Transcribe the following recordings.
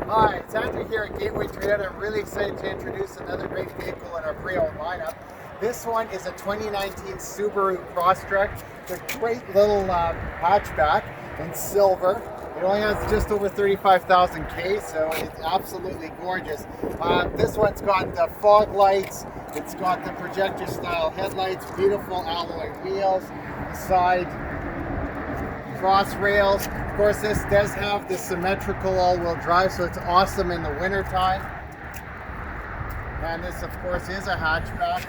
Hi, it's Andrew here at Gateway Toyota. I'm really excited to introduce another great vehicle in our pre-owned lineup. This one is a 2019 Subaru Crosstrek. It's a great little hatchback in silver. It only has just over 35,000 K, so it's absolutely gorgeous. This one's got the fog lights, it's got the projector style headlights, beautiful alloy wheels, the side cross rails. Of course, this does have the symmetrical all-wheel drive, so it's awesome in the winter time. And this, of course, is a hatchback,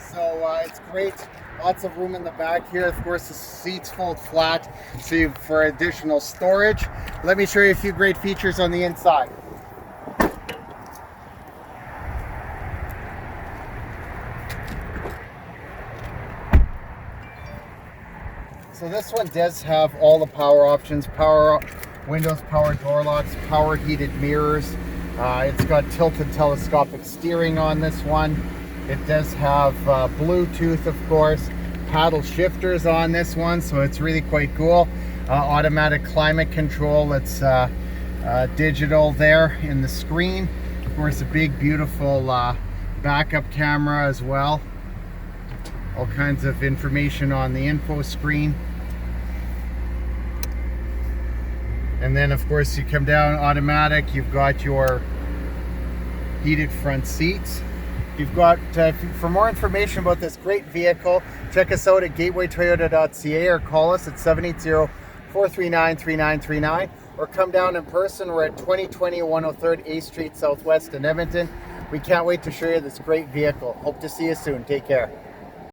so it's great. Lots of room in the back here. Of course, the seats fold flat, so for additional storage. Let me show you a few great features on the inside. So this one does have all the power options: power windows, power door locks, power heated mirrors. It's got tilted telescopic steering on this one. It does have Bluetooth, of course, paddle shifters on this one, so it's really quite cool. Automatic climate control. It's digital there in the screen. Of course, a big, beautiful backup camera as well. All kinds of information on the info screen. And then, of course, you come down automatic. You've got your heated front seats. You've got, for more information about this great vehicle, check us out at gatewaytoyota.ca or call us at 780-439-3939, or come down in person. We're at 2020 103rd A Street Southwest in Edmonton. We can't wait to show you this great vehicle. Hope to see you soon. Take care.